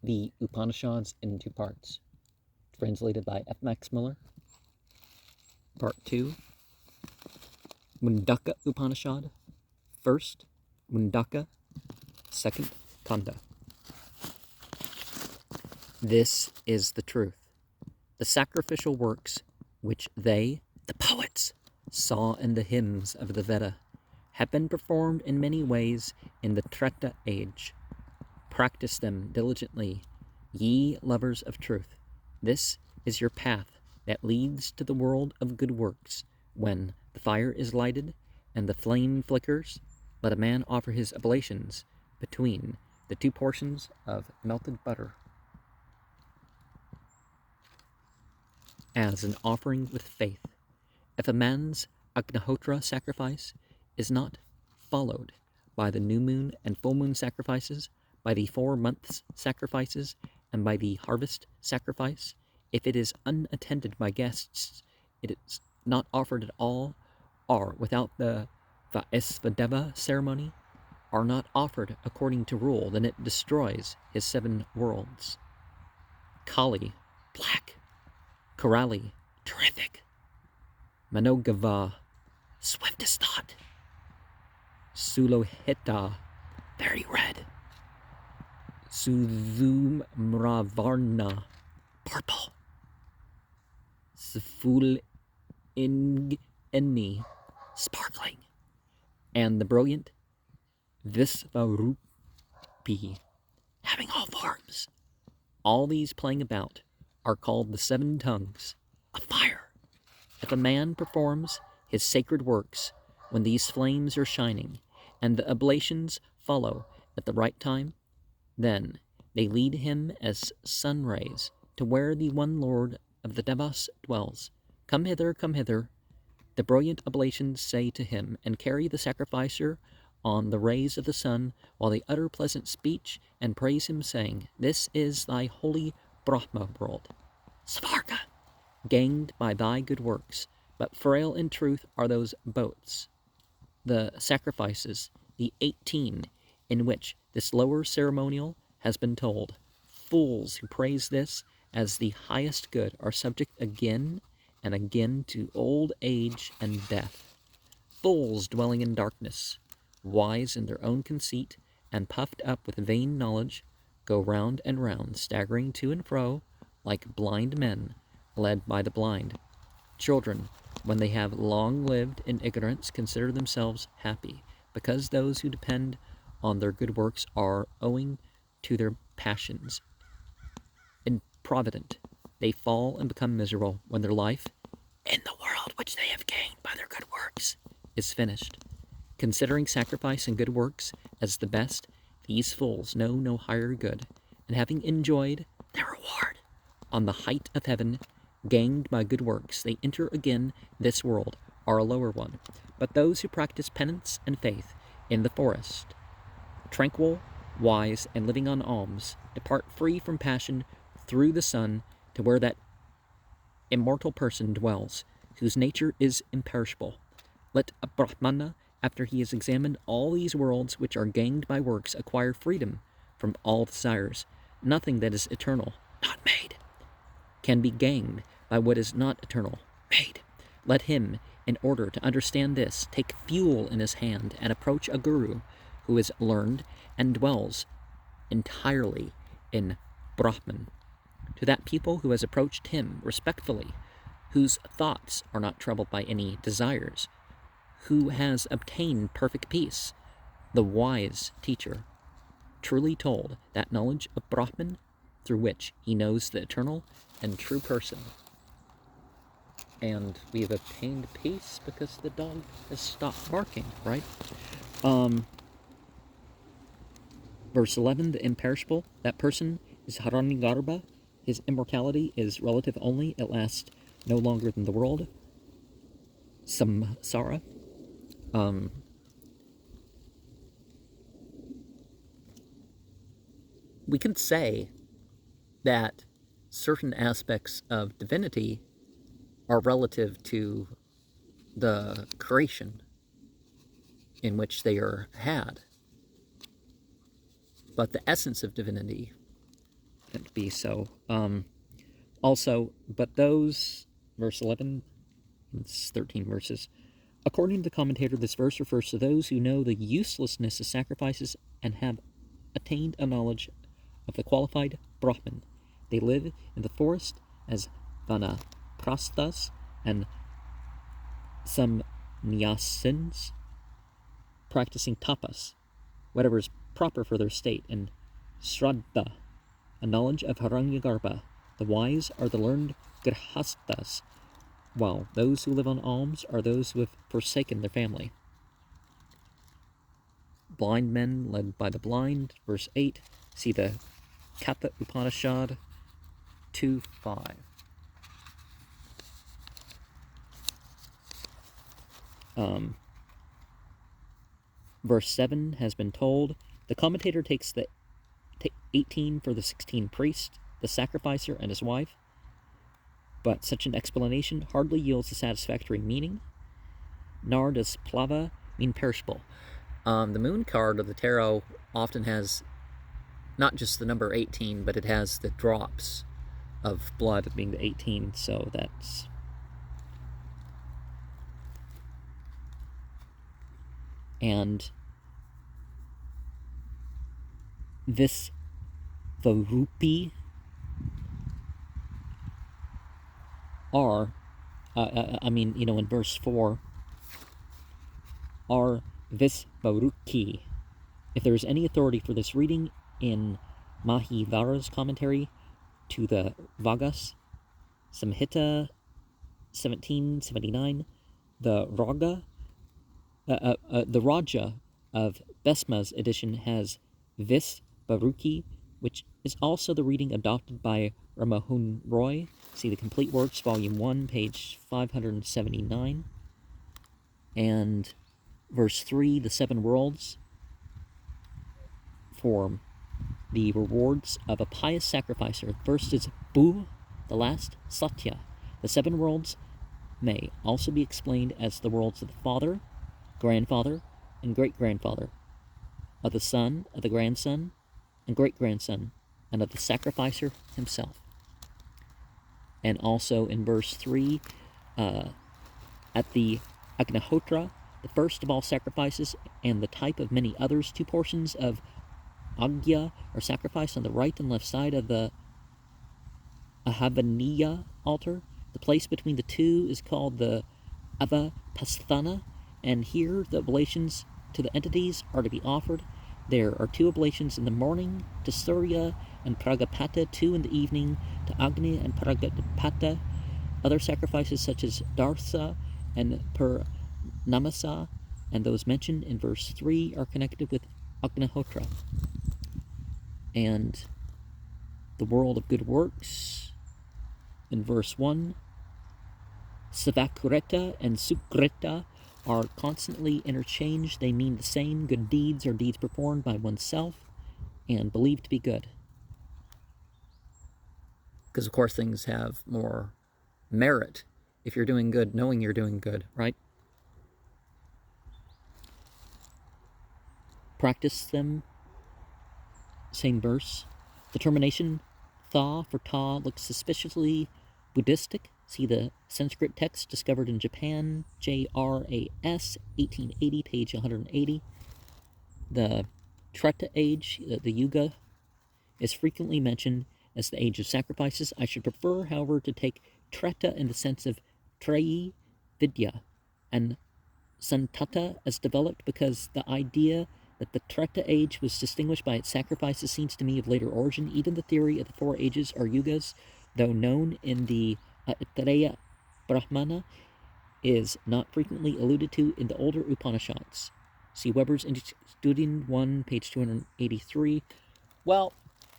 the Upanishads in two parts, translated by F. Max Muller. Part 2, Mundaka Upanishad, first, Mundaka, second, Kanda. This is the truth. The sacrificial works which they, the poets, saw in the hymns of the Veda have been performed in many ways in the Treta age. Practice them diligently, ye lovers of truth. This is your path that leads to the world of good works. When the fire is lighted and the flame flickers, let a man offer his oblations between the two portions of melted butter as an offering with faith. If a man's Agnihotra sacrifice is not followed by the new moon and full moon sacrifices, by the 4 months sacrifices, and by the harvest sacrifice, if it is unattended by guests, it is not offered at all, or without the Vaisvadeva ceremony, are not offered according to rule, then it destroys his 7 worlds. Kali, black. Karali, terrific. Manogava, swift as thought. Sulohita, very red. Sudhumravarna, purple. Sfulingeni, sparkling. And the brilliant Visvarupi, having all forms. All these playing about are called the 7 tongues of fire. If a man performs his sacred works when these flames are shining, and the oblations follow at the right time, then they lead him as sun rays to where the one Lord of the Devas dwells. Come hither, the brilliant oblations say to him, and carry the sacrificer on the rays of the sun, while they utter pleasant speech and praise him, saying, This is thy holy Brahma world, Svarga, ganged by thy good works, but frail in truth are those boats, the sacrifices, the 18, in which this lower ceremonial has been told. Fools who praise this as the highest good are subject again and again to old age and death. Fools dwelling in darkness, wise in their own conceit, and puffed up with vain knowledge, go round and round, staggering to and fro, like blind men, led by the blind. Children, when they have long lived in ignorance, consider themselves happy, because those who depend on their good works are, owing to their passions, improvident. They fall and become miserable when their life, in the world which they have gained by their good works, is finished. Considering sacrifice and good works as the best, these fools know no higher good, and having enjoyed their reward on the height of heaven, gained by good works, they enter again this world, or a lower one. But those who practice penance and faith in the forest, tranquil, wise, and living on alms, depart free from passion through the sun to where that immortal person dwells, whose nature is imperishable. Let a Brahmana, after he has examined all these worlds which are gained by works, acquire freedom from all desires. Nothing that is eternal, not made, can be gained by what is not eternal, made. Let him, in order to understand this, take fuel in his hand and approach a guru who is learned and dwells entirely in Brahman. To that pupil who has approached him respectfully, whose thoughts are not troubled by any desires, who has obtained perfect peace, the wise teacher truly told that knowledge of Brahman through which he knows the eternal and true person. And we've obtained peace because the dog has stopped barking, right? Verse 11, the imperishable, that person is Haranigarba. His immortality is relative only. It lasts no longer than the world. Samsara. We can say that certain aspects of divinity are relative to the creation in which they are had. But the essence of divinity it to be so. Also, but those, verse 11, it's 13 verses. According to the commentator, this verse refers to those who know the uselessness of sacrifices and have attained a knowledge of the qualified Brahman. They live in the forest as vanaprasthas and samnyasins, practicing tapas, whatever is proper for their state, and shraddha, a knowledge of Hiranyagarbha. The wise are the learned grihasthas, while those who live on alms are those who have forsaken their family. Blind men led by the blind, verse 8. See the Mundaka Upanishad 2.5. Verse 7 has been told. The commentator takes the 18 for the 16 priest, the sacrificer, and his wife, but such an explanation hardly yields a satisfactory meaning, nor does plava mean perishable. The moon card of the tarot often has not just the number 18, but it has the drops of blood being the 18, so that's... And this Varupi are, in verse 4, are Visvaruki. If there is any authority for this reading in Mahivara's commentary to the Vagas, Samhita 1779, the Raja of Besma's edition has Visvaruki, which is also the reading adopted by Ramamohan Roy. See the Complete Works, Volume 1, page 579. And verse 3, the 7 worlds form the rewards of a pious sacrificer. The first is Bu, the last, Satya. The 7 worlds may also be explained as the worlds of the father, grandfather, and great-grandfather, of the son, of the grandson, and great-grandson, and of the sacrificer himself. And also in verse 3, at the Agnihotra, the first of all sacrifices, and the type of many others, 2 portions of Agya are sacrificed on the right and left side of the Ahavaniya altar. The place between the 2 is called the Avapasthana, and here the oblations to the entities are to be offered. There are 2 oblations in the morning to Surya and Pragapata, 2 in the evening to Agni and Pragapata. Other sacrifices such as Dartha and Purnamasa and those mentioned in verse 3 are connected with Agnihotra. And the world of good works, in verse 1, Savakreta and Sukreta are constantly interchanged. They mean the same. Good deeds are deeds performed by oneself and believed to be good. Because, of course, things have more merit if you're doing good, knowing you're doing good, right? Practice them. Same verse. The termination tha for ta looks suspiciously Buddhistic. See the Sanskrit text discovered in Japan, JRAS, 1880, page 180. The Treta age, the Yuga, is frequently mentioned as the age of sacrifices. I should prefer, however, to take Treta in the sense of Treyi Vidya and Santata as developed, because the idea that the Treta age was distinguished by its sacrifices seems to me of later origin. Even the theory of the 4 ages or yugas, though known in the Aitareya Brahmana, is not frequently alluded to in the older Upanishads. See Weber's Studien 1, page 283. Well,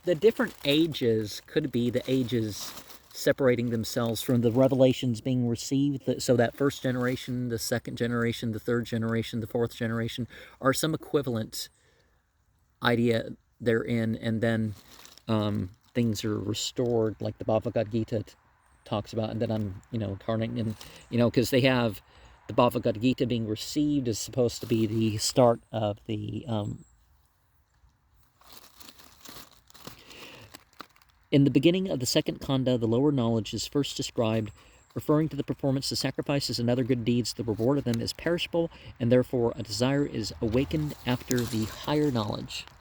the different ages could be the ages separating themselves from the revelations being received. So that first generation, the second generation, the third generation, the fourth generation, are some equivalent idea therein, and then things are restored, like the Bhagavad Gita talks about, and then I'm, incarnating, and, because they have the Bhagavad Gita being received is supposed to be the start of the In the beginning of the second kanda, the lower knowledge is first described, referring to the performance of sacrifices and other good deeds. The reward of them is perishable, and therefore a desire is awakened after the higher knowledge.